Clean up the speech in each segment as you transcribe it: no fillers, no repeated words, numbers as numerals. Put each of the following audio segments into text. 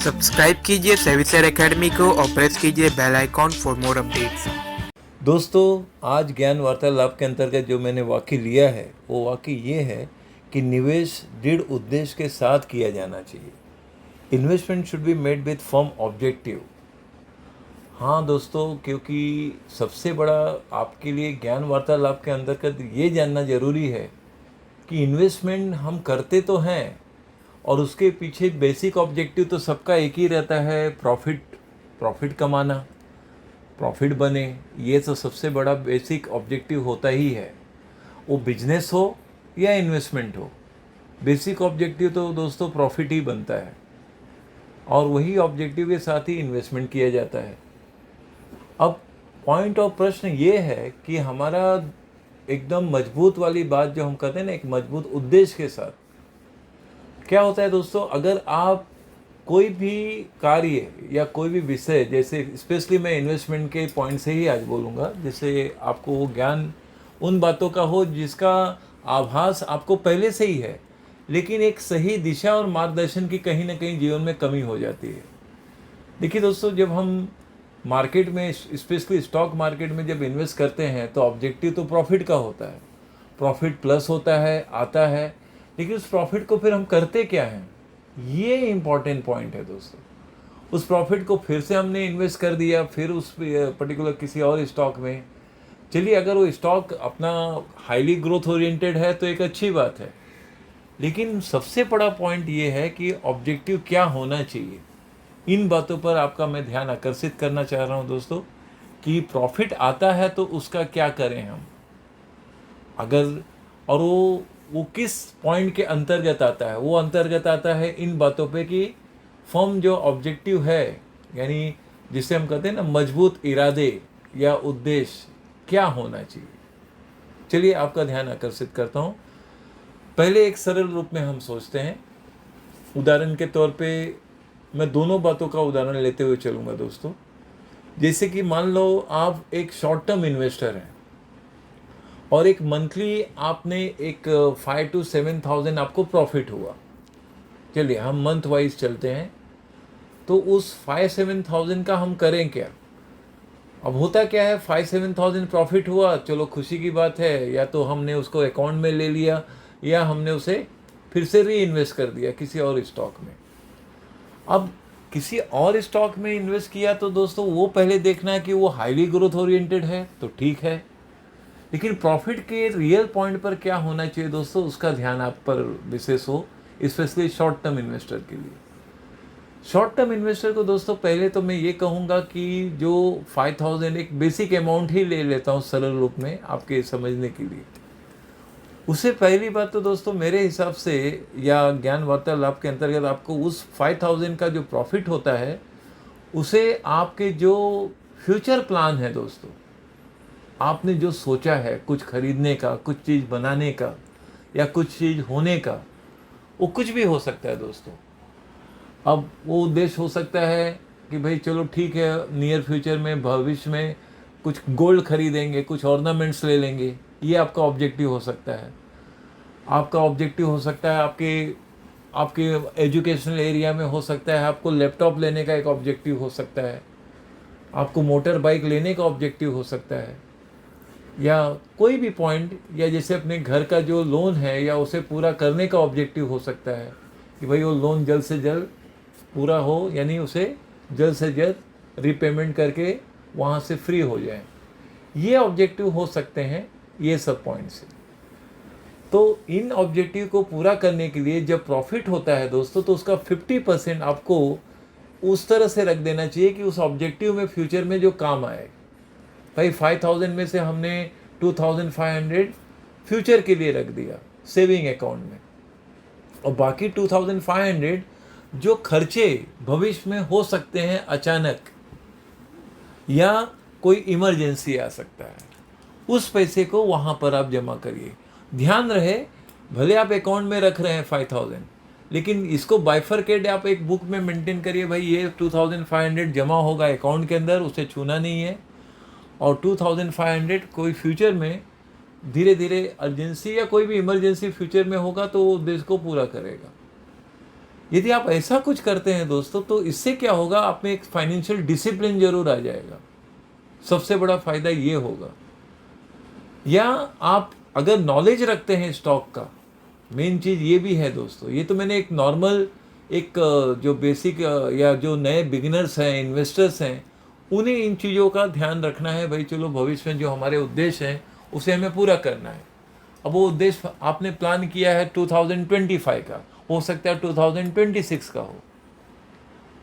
Subscribe कीजिए सेविसर academy को और प्रेस कीजिए bell icon for more updates. दोस्तों, आज ज्ञान वार्तालाप के अंतर्गत जो मैंने वाक्य लिया है वो वाक्य ये है कि निवेश दृढ़ उद्देश्य के साथ किया जाना चाहिए। Investment should be made with firm objective. हाँ दोस्तों, क्योंकि सबसे बड़ा आपके लिए ज्ञान वार्तालाप के अंतर्गत ये जानना ज़रूरी है कि इन्वेस्टमेंट हम करते तो हैं और उसके पीछे बेसिक ऑब्जेक्टिव तो सबका एक ही रहता है, प्रॉफिट कमाना, प्रॉफिट बने। ये तो सबसे बड़ा बेसिक ऑब्जेक्टिव होता ही है, वो बिजनेस हो या इन्वेस्टमेंट हो। बेसिक ऑब्जेक्टिव तो दोस्तों प्रॉफिट ही बनता है और वही ऑब्जेक्टिव के साथ ही इन्वेस्टमेंट किया जाता है। अब पॉइंट ऑफ प्रश्न ये है कि हमारा एकदम मजबूत वाली बात जो हम कहते हैं ना, एक मजबूत उद्देश्य के साथ क्या होता है दोस्तों, अगर आप कोई भी कार्य या कोई भी विषय, जैसे स्पेशली मैं इन्वेस्टमेंट के पॉइंट से ही आज बोलूँगा, जिससे आपको वो ज्ञान उन बातों का हो जिसका आभास आपको पहले से ही है, लेकिन एक सही दिशा और मार्गदर्शन की कहीं ना कहीं जीवन में कमी हो जाती है। देखिए दोस्तों, जब हम मार्केट में, स्पेशली स्टॉक मार्केट में जब इन्वेस्ट करते हैं तो ऑब्जेक्टिव तो प्रॉफिट का होता है, प्रॉफिट प्लस होता है, आता है, लेकिन उस प्रॉफिट को फिर हम करते क्या हैं, ये इम्पॉर्टेंट पॉइंट है दोस्तों। उस प्रॉफिट को फिर से हमने इन्वेस्ट कर दिया, फिर उस पर्टिकुलर किसी और स्टॉक में। चलिए, अगर वो स्टॉक अपना हाईली ग्रोथ ओरिएंटेड है तो एक अच्छी बात है, लेकिन सबसे बड़ा पॉइंट ये है कि ऑब्जेक्टिव क्या होना चाहिए। इन बातों पर आपका मैं ध्यान आकर्षित करना चाह रहा हूँ दोस्तों, कि प्रॉफिट आता है तो उसका क्या करें हम, अगर, और वो किस पॉइंट के अंतर्गत आता है। वो अंतर्गत आता है इन बातों पे कि फर्म जो ऑब्जेक्टिव है, यानी जिसे हम कहते हैं ना मजबूत इरादे या उद्देश्य, क्या होना चाहिए। चलिए आपका ध्यान आकर्षित करता हूँ। पहले एक सरल रूप में हम सोचते हैं। उदाहरण के तौर पे मैं दोनों बातों का उदाहरण लेते हुए चलूँगा दोस्तों। जैसे कि मान लो आप एक शॉर्ट टर्म इन्वेस्टर हैं और एक मंथली आपने एक 5 to 7 thousand आपको प्रॉफिट हुआ। चलिए हम मंथ वाइज चलते हैं, तो उस 5-7 thousand का हम करें क्या। अब होता क्या है, 5-7 thousand प्रॉफिट हुआ, चलो खुशी की बात है, या तो हमने उसको अकाउंट में ले लिया या हमने उसे फिर से री इन्वेस्ट कर दिया किसी और स्टॉक में। अब किसी और स्टॉक में इन्वेस्ट किया तो दोस्तों वो पहले देखना है कि वो हाईली ग्रोथ ओरिएंटेड है तो ठीक है, लेकिन प्रॉफिट के रियल पॉइंट पर क्या होना चाहिए दोस्तों, उसका ध्यान आप पर विशेष हो, स्पेशली शॉर्ट टर्म इन्वेस्टर के लिए। शॉर्ट टर्म इन्वेस्टर को दोस्तों पहले तो मैं ये कहूँगा कि जो 5,000 एक बेसिक अमाउंट ही ले लेता हूँ सरल रूप में आपके समझने के लिए। उससे पहली बात तो दोस्तों मेरे हिसाब से, या ज्ञान वार्तालाप के अंतर्गत, आपको उस 5,000 का जो प्रॉफिट होता है उसे आपके जो फ्यूचर प्लान है दोस्तों, आपने जो सोचा है कुछ खरीदने का, कुछ चीज़ बनाने का या कुछ चीज़ होने का, वो कुछ भी हो सकता है दोस्तों। अब वो उद्देश्य हो सकता है कि भाई चलो ठीक है, नियर फ्यूचर में, भविष्य में कुछ गोल्ड खरीदेंगे, कुछ ऑर्नामेंट्स ले लेंगे, ये आपका ऑब्जेक्टिव हो सकता है। आपका ऑब्जेक्टिव हो सकता है आपके आपके एजुकेशनल एरिया में, हो सकता है आपको लैपटॉप लेने का एक ऑब्जेक्टिव हो सकता है, आपको मोटर बाइक लेने का ऑब्जेक्टिव हो सकता है, या कोई भी पॉइंट, या जैसे अपने घर का जो लोन है या उसे पूरा करने का ऑब्जेक्टिव हो सकता है कि भाई वो लोन जल्द से जल्द पूरा हो, यानी उसे जल्द से जल्द रीपेमेंट करके वहाँ से फ्री हो जाए। ये ऑब्जेक्टिव हो सकते हैं, ये सब पॉइंट से। तो इन ऑब्जेक्टिव को पूरा करने के लिए जब प्रॉफिट होता है दोस्तों, तो उसका 50% आपको उस तरह से रख देना चाहिए कि उस ऑब्जेक्टिव में फ्यूचर में जो काम आए। भाई 5,000 में से हमने 2,500 फ्यूचर के लिए रख दिया सेविंग अकाउंट में, और बाकी 2,500 जो खर्चे भविष्य में हो सकते हैं अचानक, या कोई इमरजेंसी आ सकता है, उस पैसे को वहाँ पर आप जमा करिए। ध्यान रहे, भले आप अकाउंट में रख रहे हैं 5,000, लेकिन इसको बाइफरकेट आप एक बुक में मेंटेन करिए। भाई ये 2,500 जमा होगा अकाउंट के अंदर, उसे छूना नहीं है, और 2,500 कोई फ्यूचर में धीरे धीरे अर्जेंसी या कोई भी इमरजेंसी फ्यूचर में होगा तो वो उद्देश्य को पूरा करेगा। यदि आप ऐसा कुछ करते हैं दोस्तों, तो इससे क्या होगा, आप में एक फाइनेंशियल डिसिप्लिन जरूर आ जाएगा। सबसे बड़ा फायदा ये होगा। या आप अगर नॉलेज रखते हैं स्टॉक का, मेन चीज़ ये भी है दोस्तों। ये तो मैंने एक नॉर्मल, एक जो बेसिक या जो नए बिगिनर्स हैं, इन्वेस्टर्स हैं, उन्हें इन चीज़ों का ध्यान रखना है। भाई चलो, भविष्य में जो हमारे उद्देश्य हैं उसे हमें पूरा करना है। अब वो उद्देश्य आपने प्लान किया है 2025 का, हो सकता है 2026 का हो,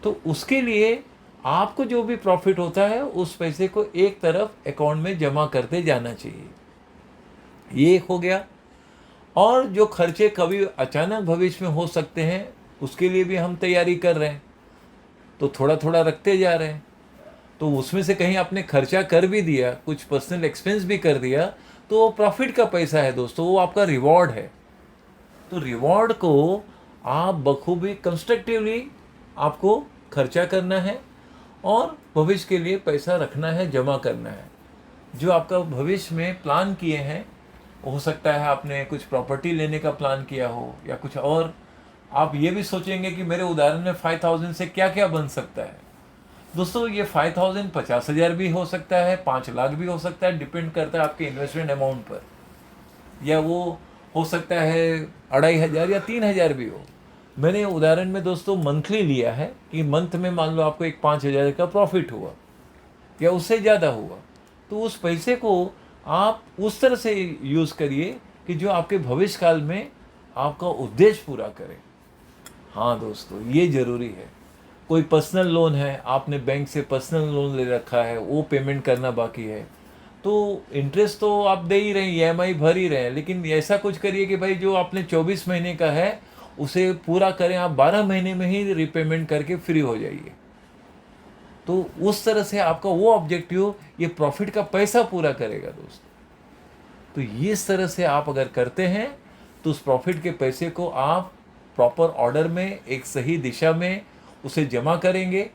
तो उसके लिए आपको जो भी प्रॉफिट होता है उस पैसे को एक तरफ अकाउंट में जमा करते जाना चाहिए। ये एक हो गया। और जो खर्चे कभी अचानक भविष्य में हो सकते हैं, उसके लिए भी हम तैयारी कर रहे हैं, तो थोड़ा थोड़ा रखते जा रहे हैं। तो उसमें से कहीं आपने खर्चा कर भी दिया, कुछ पर्सनल एक्सपेंस भी कर दिया, तो वो प्रॉफिट का पैसा है दोस्तों, वो आपका रिवॉर्ड है। तो रिवॉर्ड को आप बखूबी कंस्ट्रक्टिवली आपको खर्चा करना है और भविष्य के लिए पैसा रखना है, जमा करना है। जो आपका भविष्य में प्लान किए हैं, हो सकता है आपने कुछ प्रॉपर्टी लेने का प्लान किया हो या कुछ और। आप ये भी सोचेंगे कि मेरे उदाहरण में 5000 से क्या क्या बन सकता है। दोस्तों, ये 5000 50,000 भी हो सकता है, 5 लाख भी हो सकता है, डिपेंड करता है आपके इन्वेस्टमेंट अमाउंट पर। या वो हो सकता है 2500 या 3000 भी हो। मैंने उदाहरण में दोस्तों मंथली लिया है कि मंथ में मान लो आपको एक 5000 का प्रॉफिट हुआ या उससे ज़्यादा हुआ, तो उस पैसे को आप उस तरह से यूज़ करिए कि जो आपके भविष्य काल में आपका उद्देश्य पूरा करे। हाँ दोस्तों, ये ज़रूरी है। कोई पर्सनल लोन है, आपने बैंक से पर्सनल लोन ले रखा है, वो पेमेंट करना बाकी है, तो इंटरेस्ट तो आप दे ही रहे हैं, ईएमआई भर ही रहे हैं, लेकिन ऐसा कुछ करिए कि भाई जो आपने 24 महीने का है उसे पूरा करें, आप 12 महीने में ही रिपेमेंट करके फ्री हो जाइए। तो उस तरह से आपका वो ऑब्जेक्टिव ये प्रॉफिट का पैसा पूरा करेगा दोस्तों। तो ये इस तरह से आप अगर करते हैं तो उस प्रॉफिट के पैसे को आप प्रॉपर ऑर्डर में, एक सही दिशा में उसे जमा करेंगे,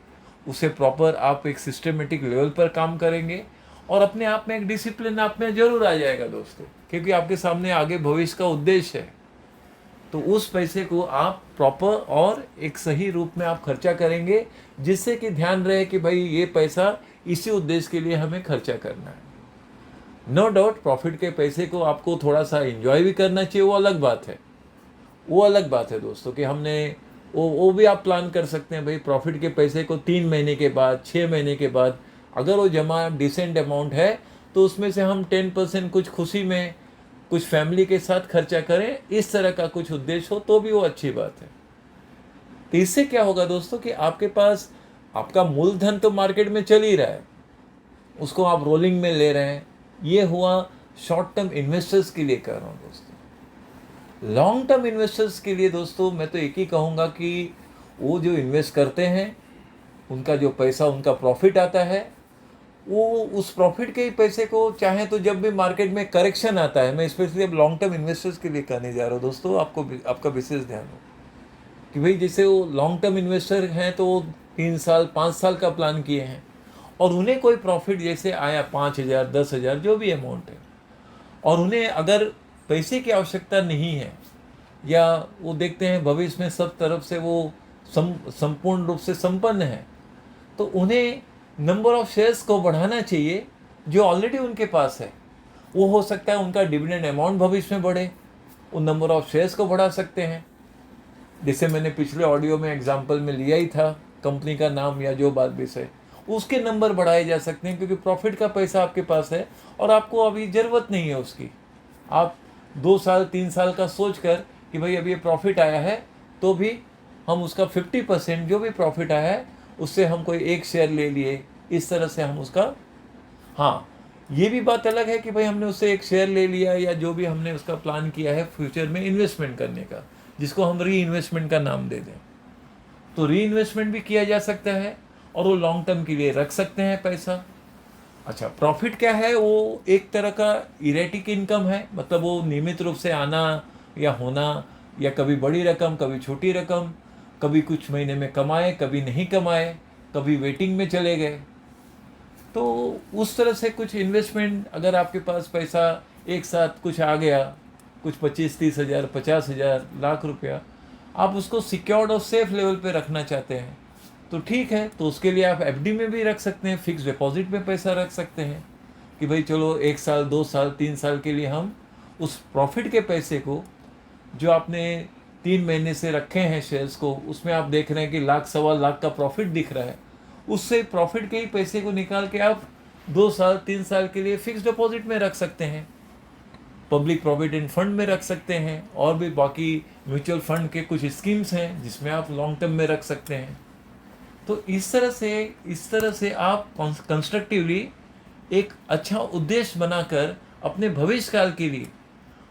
उसे प्रॉपर आप एक सिस्टमेटिक लेवल पर काम करेंगे और अपने आप में एक डिसिप्लिन आप में जरूर आ जाएगा दोस्तों, क्योंकि आपके सामने आगे भविष्य का उद्देश्य है। तो उस पैसे को आप प्रॉपर और एक सही रूप में आप खर्चा करेंगे, जिससे कि ध्यान रहे कि भाई ये पैसा इसी उद्देश्य के लिए हमें खर्चा करना है। नो डाउट प्रॉफिट के पैसे को आपको थोड़ा सा एंजॉय भी करना चाहिए, वो अलग बात है। वो अलग बात है दोस्तों कि हमने वो भी आप प्लान कर सकते हैं। भाई प्रॉफिट के पैसे को 3 महीने के बाद, 6 महीने के बाद अगर वो जमा डिसेंट अमाउंट है तो उसमें से हम 10% कुछ खुशी में, कुछ फैमिली के साथ खर्चा करें, इस तरह का कुछ उद्देश्य हो तो भी वो अच्छी बात है। तो इससे क्या होगा दोस्तों कि आपके पास आपका मूलधन तो मार्केट में चल ही रहा है, उसको आप रोलिंग में ले रहे हैं। ये हुआ शॉर्ट टर्म इन्वेस्टर्स के लिए कर रहा हूँ दोस्तों। लॉन्ग टर्म इन्वेस्टर्स के लिए दोस्तों मैं तो एक ही कहूँगा कि वो जो इन्वेस्ट करते हैं, उनका जो पैसा, उनका प्रॉफिट आता है, वो उस प्रॉफिट के ही पैसे को चाहे तो जब भी मार्केट में करेक्शन आता है, मैं स्पेशली अब लॉन्ग टर्म इन्वेस्टर्स के लिए कहने जा रहा हूँ दोस्तों, आपका विशेष ध्यान हो कि भाई जैसे वो लॉन्ग टर्म इन्वेस्टर हैं तो वो 3 साल 5 साल का प्लान किए हैं और उन्हें कोई प्रॉफिट जैसे आया 5,000 10,000 जो भी अमाउंट है, और उन्हें अगर पैसे की आवश्यकता नहीं है या वो देखते हैं भविष्य में सब तरफ से वो संपूर्ण रूप से संपन्न है, तो उन्हें नंबर ऑफ शेयर्स को बढ़ाना चाहिए जो ऑलरेडी उनके पास है। वो हो सकता है उनका डिविडेंड अमाउंट भविष्य में बढ़े, उन नंबर ऑफ शेयर्स को बढ़ा सकते हैं। जैसे मैंने पिछले ऑडियो में एग्जांपल में लिया ही था, कंपनी का नाम या जो बात विषय, उसके नंबर बढ़ाए जा सकते हैं क्योंकि प्रॉफिट का पैसा आपके पास है और आपको अभी ज़रूरत नहीं है उसकी। आप 2 साल 3 साल का सोच कर कि भाई अभी ये प्रॉफिट आया है तो भी हम उसका 50% जो भी प्रॉफिट आया है उससे हम कोई एक शेयर ले लिए, इस तरह से हम उसका, हाँ ये भी बात अलग है कि भाई हमने उससे एक शेयर ले लिया या जो भी हमने उसका प्लान किया है फ्यूचर में इन्वेस्टमेंट करने का, जिसको हम री इन्वेस्टमेंट का नाम दे दें, तो री इन्वेस्टमेंट भी किया जा सकता है और वो लॉन्ग टर्म के लिए रख सकते हैं पैसा। अच्छा, प्रॉफिट क्या है? वो एक तरह का इरेटिक इनकम है, मतलब वो नियमित रूप से आना या होना, या कभी बड़ी रकम कभी छोटी रकम, कभी कुछ महीने में कमाए कभी नहीं कमाए, कभी वेटिंग में चले गए। तो उस तरह से कुछ इन्वेस्टमेंट, अगर आपके पास पैसा एक साथ कुछ आ गया, कुछ 25-30 हज़ार 50 हज़ार लाख रुपया, आप उसको सिक्योर्ड और सेफ लेवल पे रखना चाहते हैं तो ठीक है, तो उसके लिए आप एफडी में भी रख सकते हैं, फिक्स डिपॉजिट में पैसा रख सकते हैं कि भाई चलो 1 साल 2 साल 3 साल के लिए हम उस प्रॉफिट के पैसे को जो आपने 3 महीने से रखे हैं शेयर्स को, उसमें आप देख रहे हैं कि लाख सवा लाख का प्रॉफिट दिख रहा है, उससे प्रॉफिट के ही पैसे को निकाल के आप 2 साल 3 साल के लिए फिक्स डिपॉजिट में रख सकते हैं, पब्लिक प्रोविडेंट फंड में रख सकते हैं, और भी बाकी म्यूचुअल फंड के कुछ स्कीम्स हैं जिसमें आप लॉन्ग टर्म में रख सकते हैं। तो इस तरह से आप कंस्ट्रक्टिवली एक अच्छा उद्देश्य बनाकर अपने भविष्य काल के लिए,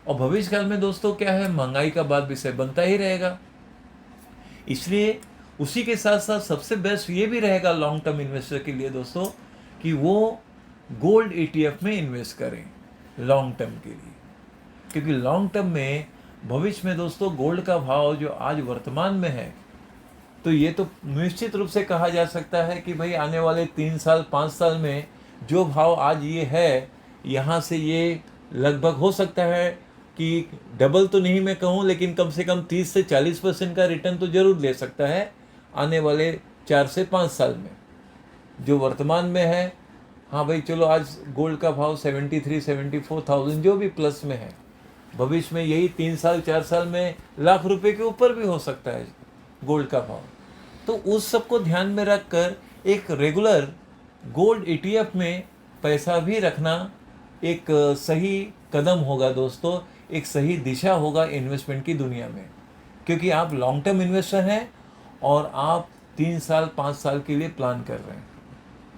और भविष्य काल में दोस्तों क्या है, महंगाई का बात विषय बनता ही रहेगा, इसलिए उसी के साथ साथ सबसे बेस्ट ये भी रहेगा लॉन्ग टर्म इन्वेस्टर के लिए दोस्तों कि वो गोल्ड ETF में इन्वेस्ट करें लॉन्ग टर्म के लिए, क्योंकि लॉन्ग टर्म में भविष्य में दोस्तों गोल्ड का भाव जो आज वर्तमान में है, तो ये तो निश्चित रूप से कहा जा सकता है कि भाई आने वाले 3 साल 5 साल में जो भाव आज ये है, यहाँ से ये लगभग हो सकता है कि डबल तो नहीं मैं कहूँ, लेकिन कम से कम 30 से 40% का रिटर्न तो जरूर ले सकता है आने वाले 4 से 5 साल में, जो वर्तमान में है। हाँ भाई चलो आज गोल्ड का भाव 73-74,000 जो भी प्लस में है, भविष्य में यही 3 साल 4 साल में लाख रुपए के ऊपर भी हो सकता है गोल्ड का भाव। तो उस सब को ध्यान में रखकर एक रेगुलर गोल्ड ETF में पैसा भी रखना एक सही कदम होगा दोस्तों, एक सही दिशा होगा इन्वेस्टमेंट की दुनिया में, क्योंकि आप लॉन्ग टर्म इन्वेस्टर हैं और आप 3 साल 5 साल के लिए प्लान कर रहे हैं।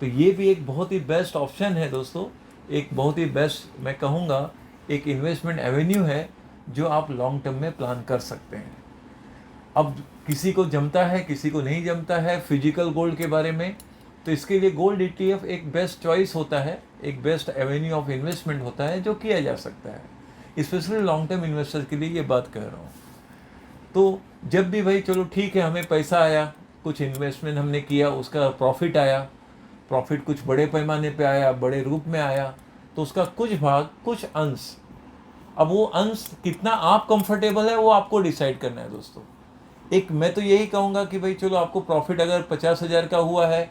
तो ये भी एक बहुत ही बेस्ट ऑप्शन है दोस्तों, एक बहुत ही बेस्ट मैं कहूँगा एक इन्वेस्टमेंट एवेन्यू है जो आप लॉन्ग टर्म में प्लान कर सकते हैं। अब किसी को जमता है, किसी को नहीं जमता है फिजिकल गोल्ड के बारे में, तो इसके लिए गोल्ड ETF एक बेस्ट चॉइस होता है, एक बेस्ट एवेन्यू ऑफ इन्वेस्टमेंट होता है जो किया जा सकता है, स्पेशली लॉन्ग टर्म इन्वेस्टर के लिए ये बात कह रहा हूँ। तो जब भी भाई चलो ठीक है, हमें पैसा आया, कुछ इन्वेस्टमेंट हमने किया, उसका प्रॉफिट आया, प्रॉफिट कुछ बड़े पैमाने पे आया, बड़े रूप में आया, तो उसका कुछ भाग, कुछ अंश, अब वो अंश कितना आप कंफर्टेबल है वो आपको डिसाइड करना है दोस्तों। एक मैं तो यही कहूँगा कि भाई चलो आपको प्रॉफिट अगर 50,000 का हुआ है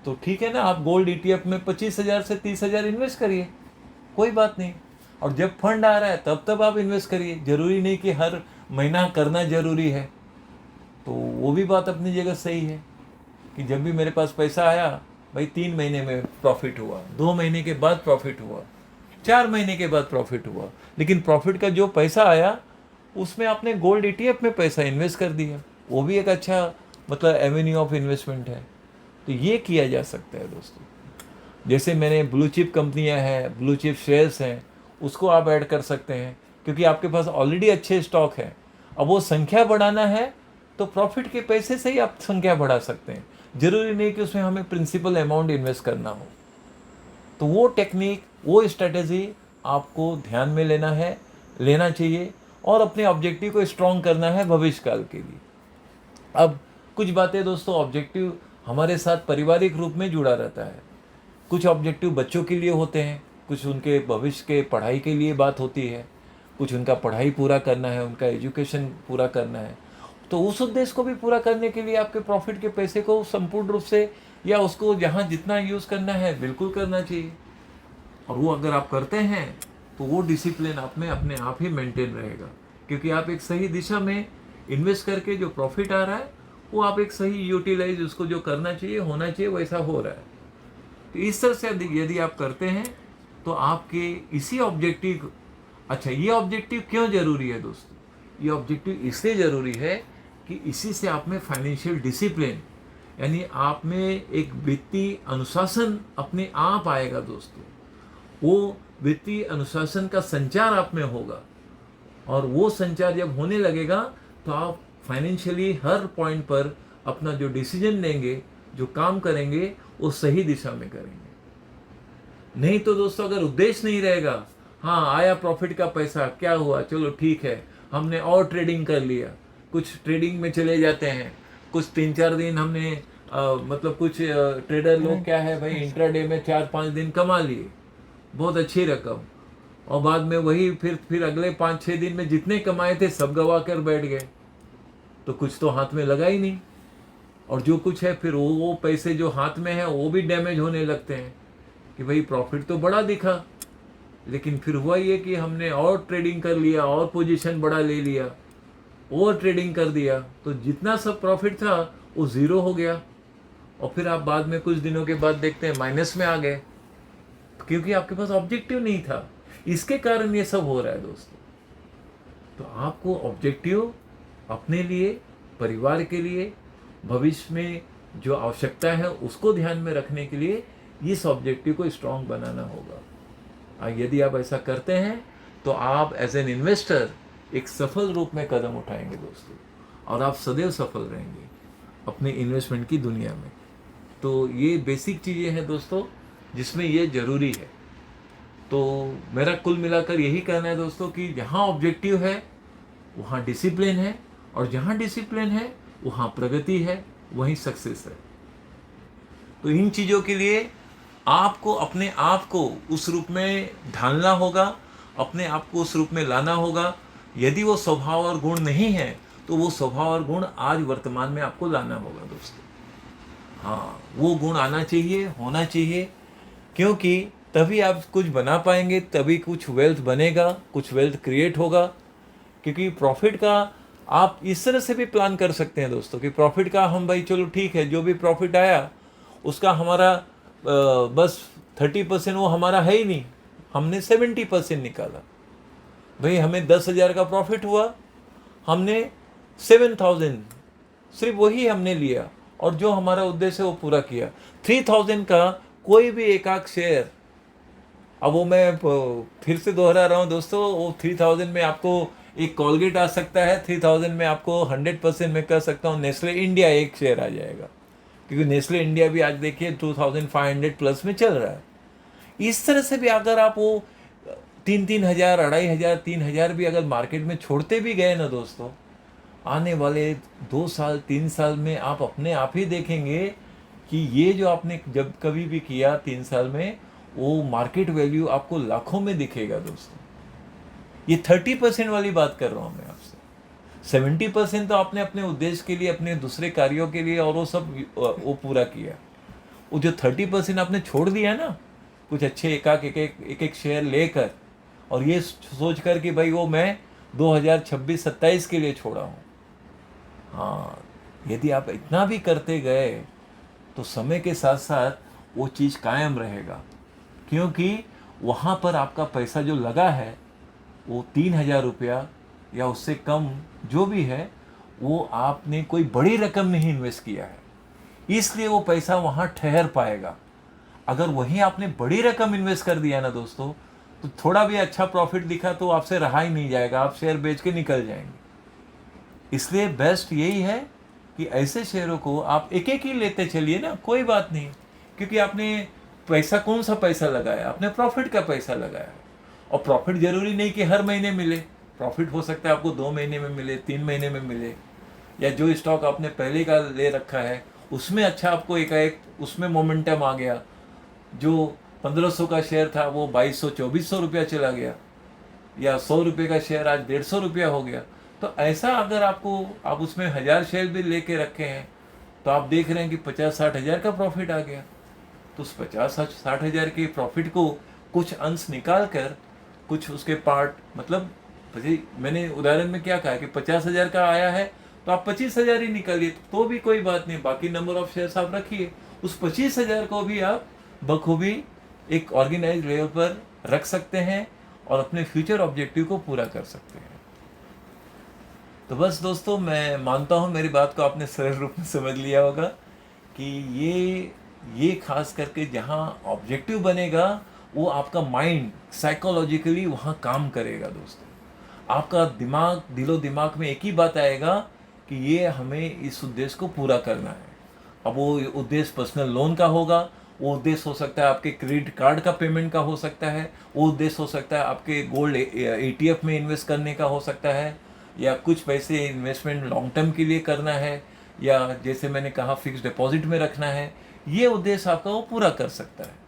तो ठीक है ना, आप गोल्ड ETF में 25,000 से 30,000 इन्वेस्ट करिए, कोई बात नहीं। और जब फंड आ रहा है तब आप इन्वेस्ट करिए, ज़रूरी नहीं कि हर महीना करना ज़रूरी है। तो वो भी बात अपनी जगह सही है कि जब भी मेरे पास पैसा आया भाई 3 महीने में प्रॉफिट हुआ, 2 महीने के बाद प्रॉफिट हुआ, 4 महीने के बाद प्रॉफिट हुआ, लेकिन प्रॉफिट का जो पैसा आया उसमें आपने गोल्ड ETF में पैसा इन्वेस्ट कर दिया, वो भी एक अच्छा मतलब एवेन्यू ऑफ इन्वेस्टमेंट है। तो ये किया जा सकता है दोस्तों। जैसे मैंने ब्लू चिप कंपनियां हैं, ब्लू चिप शेयर्स हैं, उसको आप ऐड कर सकते हैं क्योंकि आपके पास ऑलरेडी अच्छे स्टॉक हैं। अब वो संख्या बढ़ाना है तो प्रॉफिट के पैसे से ही आप संख्या बढ़ा सकते हैं, ज़रूरी नहीं कि उसमें हमें प्रिंसिपल अमाउंट इन्वेस्ट करना हो। तो वो टेक्निक, वो स्ट्रेटेजी आपको ध्यान में लेना चाहिए और अपने ऑब्जेक्टिव को स्ट्रॉन्ग करना है भविष्य काल के लिए। अब कुछ बातें दोस्तों, ऑब्जेक्टिव हमारे साथ पारिवारिक रूप में जुड़ा रहता है, कुछ ऑब्जेक्टिव बच्चों के लिए होते हैं, कुछ उनके भविष्य के पढ़ाई के लिए बात होती है, कुछ उनका पढ़ाई पूरा करना है, उनका एजुकेशन पूरा करना है। तो उस उद्देश्य को भी पूरा करने के लिए आपके प्रॉफिट के पैसे को संपूर्ण रूप से या उसको जहाँ जितना यूज़ करना है बिल्कुल करना चाहिए। और वो अगर आप करते हैं तो वो डिसिप्लिन आप में अपने आप ही मेंटेन रहेगा, क्योंकि आप एक सही दिशा में इन्वेस्ट करके जो प्रॉफिट आ रहा है वो आप एक सही यूटिलाइज उसको जो करना चाहिए होना चाहिए वैसा हो रहा है। तो इस तरह से यदि आप करते हैं तो आपके इसी ऑब्जेक्टिव, अच्छा ये ऑब्जेक्टिव क्यों ज़रूरी है दोस्तों? ये ऑब्जेक्टिव इसलिए ज़रूरी है कि इसी से आप में फाइनेंशियल डिसिप्लिन यानी आप में एक वित्तीय अनुशासन अपने आप आएगा दोस्तों। वो वित्तीय अनुशासन का संचार आप में होगा और वो संचार जब होने लगेगा तो आप फाइनेंशियली हर पॉइंट पर अपना जो डिसीजन लेंगे, जो काम करेंगे वो सही दिशा में करेंगे। नहीं तो दोस्तों अगर उद्देश्य नहीं रहेगा, हाँ आया प्रॉफिट का पैसा, क्या हुआ, चलो ठीक है हमने और ट्रेडिंग कर लिया, कुछ ट्रेडिंग में चले जाते हैं, कुछ 3-4 दिन हमने मतलब कुछ ट्रेडर लोग क्या है भाई इंट्राडे में 4-5 दिन कमा लिए बहुत अच्छी रकम, और बाद में वही फिर अगले 5-6 दिन में जितने कमाए थे सब गवा कर बैठ गए। तो कुछ तो हाथ में लगा ही नहीं, और जो कुछ है फिर वो पैसे जो हाथ में है वो भी डैमेज होने लगते हैं कि भाई प्रॉफिट तो बड़ा दिखा, लेकिन फिर हुआ ये कि हमने और ट्रेडिंग कर लिया और पोजीशन बड़ा ले लिया, ओवर ट्रेडिंग कर दिया, तो जितना सब प्रॉफिट था वो ज़ीरो हो गया, और फिर आप बाद में कुछ दिनों के बाद देखते हैं माइनस में आ गए, क्योंकि आपके पास ऑब्जेक्टिव नहीं था। इसके कारण ये सब हो रहा है दोस्तों। तो आपको ऑब्जेक्टिव अपने लिए, परिवार के लिए, भविष्य में जो आवश्यकता है उसको ध्यान में रखने के लिए इस ऑब्जेक्टिव को स्ट्रांग बनाना होगा। यदि आप ऐसा करते हैं तो आप एज एन इन्वेस्टर एक सफल रूप में कदम उठाएंगे दोस्तों, और आप सदैव सफल रहेंगे अपने इन्वेस्टमेंट की दुनिया में। तो ये बेसिक चीज़ें हैं दोस्तों जिसमें ये ज़रूरी है। तो मेरा कुल मिलाकर यही कहना है दोस्तों कि जहाँ ऑब्जेक्टिव है वहाँ डिसिप्लिन है, और जहाँ डिसिप्लिन है वहाँ प्रगति है, वहीं सक्सेस है। तो इन चीज़ों के लिए आपको अपने आप को उस रूप में ढालना होगा, अपने आप को उस रूप में लाना होगा। यदि वो स्वभाव और गुण नहीं है तो वो स्वभाव और गुण आज वर्तमान में आपको लाना होगा दोस्तों। हाँ, वो गुण आना चाहिए, होना चाहिए, क्योंकि तभी आप कुछ बना पाएंगे, तभी कुछ वेल्थ बनेगा, कुछ वेल्थ क्रिएट होगा। क्योंकि प्रॉफिट का आप इस तरह से भी प्लान कर सकते हैं दोस्तों कि प्रॉफिट का हम भाई चलो ठीक है, जो भी प्रॉफिट आया उसका हमारा बस 30% वो हमारा है ही नहीं, हमने 70% निकाला। भाई हमें 10,000 का प्रॉफिट हुआ, हमने 7,000 सिर्फ वही हमने लिया, और जो हमारा उद्देश्य है वो पूरा किया। 3,000 का कोई भी एक आध शेयर, अब वो मैं फिर से दोहरा रहा हूँ दोस्तों, वो 3,000 में आपको एक कॉलगेट आ सकता है, 3,000 में आपको 100% में कह सकता हूँ नेस्ले इंडिया एक शेयर आ जाएगा, क्योंकि नेस्ले इंडिया भी आज देखिए 2,500 प्लस में चल रहा है। इस तरह से भी अगर आप वो 3,000, 2,500, 3,000 भी अगर मार्केट में छोड़ते भी गए ना दोस्तों, आने वाले 2 साल 3 साल में आप अपने आप ही देखेंगे कि ये जो आपने जब कभी भी किया 3 साल में, वो मार्केट वैल्यू आपको लाखों में दिखेगा दोस्तों। ये 30% वाली बात कर रहा हूँ मैं आपसे। 70% तो आपने अपने उद्देश्य के लिए, अपने दूसरे कार्यों के लिए, और वो सब वो पूरा किया। वो जो 30% आपने छोड़ दिया ना, कुछ अच्छे एक शेयर लेकर, और ये सोच कर कि भाई वो मैं 2026-27 के लिए छोड़ा हूँ। हाँ, यदि आप इतना भी करते गए तो समय के साथ साथ वो चीज़ कायम रहेगा, क्योंकि वहाँ पर आपका पैसा जो लगा है वो 3,000 रुपया या उससे कम जो भी है, वो आपने कोई बड़ी रकम नहीं इन्वेस्ट किया है, इसलिए वो पैसा वहाँ ठहर पाएगा। अगर वहीं आपने बड़ी रकम इन्वेस्ट कर दिया ना दोस्तों, तो थोड़ा भी अच्छा प्रॉफिट दिखा तो आपसे रहा ही नहीं जाएगा, आप शेयर बेच के निकल जाएंगे। इसलिए बेस्ट यही है कि ऐसे शेयरों को आप एक एक ही लेते चलिए ना, कोई बात नहीं, क्योंकि आपने पैसा, कौन सा पैसा लगाया, आपने प्रॉफिट का पैसा लगाया। और प्रॉफिट जरूरी नहीं कि हर महीने मिले, प्रॉफिट हो सकता है आपको 2 महीने में मिले, 3 महीने में मिले, या जो स्टॉक आपने पहले का ले रखा है उसमें अच्छा आपको एकाएक उसमें मोमेंटम आ गया, जो 1,500 का शेयर था वो 2,200-2,400 रुपया चला गया, या 100 रुपये का शेयर आज 150 रुपया हो गया। तो ऐसा अगर आप उसमें 1,000 शेयर भी लेके रखे हैं तो आप देख रहे हैं कि 50-60 हज़ार का प्रॉफिट आ गया। तो उस 50-60 हज़ार के प्रॉफिट को कुछ अंश निकाल कर, कुछ उसके पार्ट, मतलब मैंने उदाहरण में क्या कहा कि 50,000 का आया है तो आप 25,000 ही निकालिए, तो भी कोई बात नहीं, बाकी नंबर ऑफ शेयर्स आप रखिए। उस 25,000 को भी आप बखूबी एक ऑर्गेनाइज लेवल पर रख सकते हैं और अपने फ्यूचर ऑब्जेक्टिव को पूरा कर सकते हैं। तो बस दोस्तों, मैं मानता हूँ मेरी बात को आपने सरल रूप में समझ लिया होगा कि ये खास करके जहाँ ऑब्जेक्टिव बनेगा वो आपका माइंड साइकोलॉजिकली वहाँ काम करेगा दोस्तों। आपका दिमाग, दिलो दिमाग में एक ही बात आएगा कि ये हमें इस उद्देश्य को पूरा करना है। अब वो उद्देश्य पर्सनल लोन का होगा, वो उद्देश्य हो सकता है आपके क्रेडिट कार्ड का पेमेंट का हो सकता है, वो उद्देश्य हो सकता है आपके गोल्ड ETF में इन्वेस्ट करने का हो सकता है, या कुछ पैसे इन्वेस्टमेंट लॉन्ग टर्म के लिए करना है, या जैसे मैंने कहा फिक्स डिपॉजिट में रखना है। ये उद्देश्य आपका वो पूरा कर सकता है।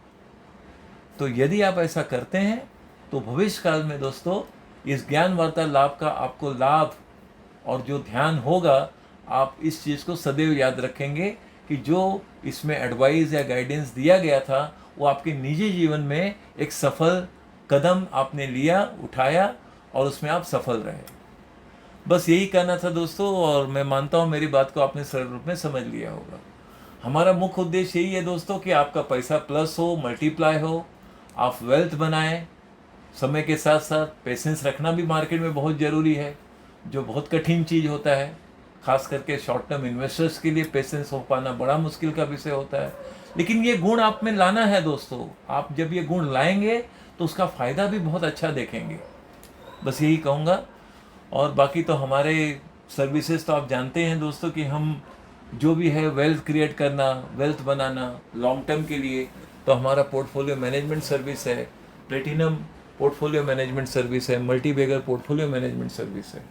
तो यदि आप ऐसा करते हैं तो भविष्य काल में दोस्तों इस ज्ञान वार्तालाप का आपको लाभ और जो ध्यान होगा आप इस चीज़ को सदैव याद रखेंगे कि जो इसमें एडवाइस या गाइडेंस दिया गया था वो आपके निजी जीवन में एक सफल कदम आपने लिया, उठाया और उसमें आप सफल रहे। बस यही कहना था दोस्तों, और मैं मानता हूँ मेरी बात को आपने सरल रूप में समझ लिया होगा। हमारा मुख्य उद्देश्य यही है दोस्तों कि आपका पैसा प्लस हो, मल्टीप्लाई हो, आप वेल्थ बनाएं। समय के साथ साथ पेशेंस रखना भी मार्केट में बहुत ज़रूरी है, जो बहुत कठिन चीज़ होता है। खास करके शॉर्ट टर्म इन्वेस्टर्स के लिए पेशेंस हो पाना बड़ा मुश्किल का विषय होता है, लेकिन ये गुण आप में लाना है दोस्तों। आप जब ये गुण लाएंगे तो उसका फ़ायदा भी बहुत अच्छा देखेंगे। बस यही कहूँगा। और बाकी तो हमारे सर्विसेज तो आप जानते हैं दोस्तों कि हम जो भी है वेल्थ क्रिएट करना, वेल्थ बनाना लॉन्ग टर्म के लिए, तो हमारा पोर्टफोलियो मैनेजमेंट सर्विस है, प्लेटिनम पोर्टफोलियो मैनेजमेंट सर्विस है, multi bagger portfolio management service है।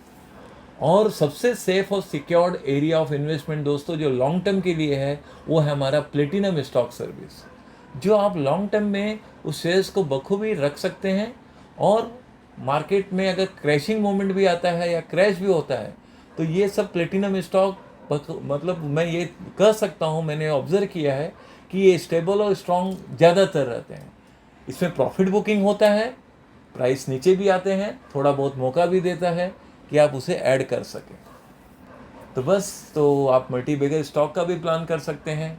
और सबसे सेफ और सिक्योर्ड एरिया ऑफ इन्वेस्टमेंट दोस्तों जो लॉन्ग टर्म के लिए है वो है हमारा प्लेटिनम स्टॉक सर्विस, जो आप लॉन्ग टर्म में उस शेयर्स को बखूबी रख सकते हैं। और मार्केट में अगर क्रैशिंग मोमेंट भी आता है या क्रैश भी होता है तो ये सब प्लेटिनम स्टॉक, मतलब मैं ये कह सकता हूँ, मैंने ऑब्जर्व किया है कि ये स्टेबल और स्ट्रॉन्ग ज़्यादातर रहते हैं। इसमें प्रॉफिट बुकिंग होता है, प्राइस नीचे भी आते हैं, थोड़ा बहुत मौका भी देता है कि आप उसे ऐड कर सकें। तो बस, तो आप मल्टी बैगर स्टॉक का भी प्लान कर सकते हैं।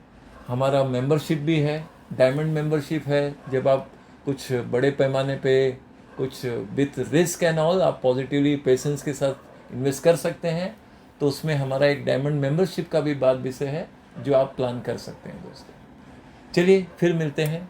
हमारा मेंबरशिप भी है, डायमंड मेंबरशिप है। जब आप कुछ बड़े पैमाने पे कुछ विथ रिस्क एंड ऑल आप पॉजिटिवली पेशेंस के साथ इन्वेस्ट कर सकते हैं, तो उसमें हमारा एक डायमंड मेंबरशिप का भी बात विषय है जो आप प्लान कर सकते हैं दोस्तों। चलिए फिर मिलते हैं।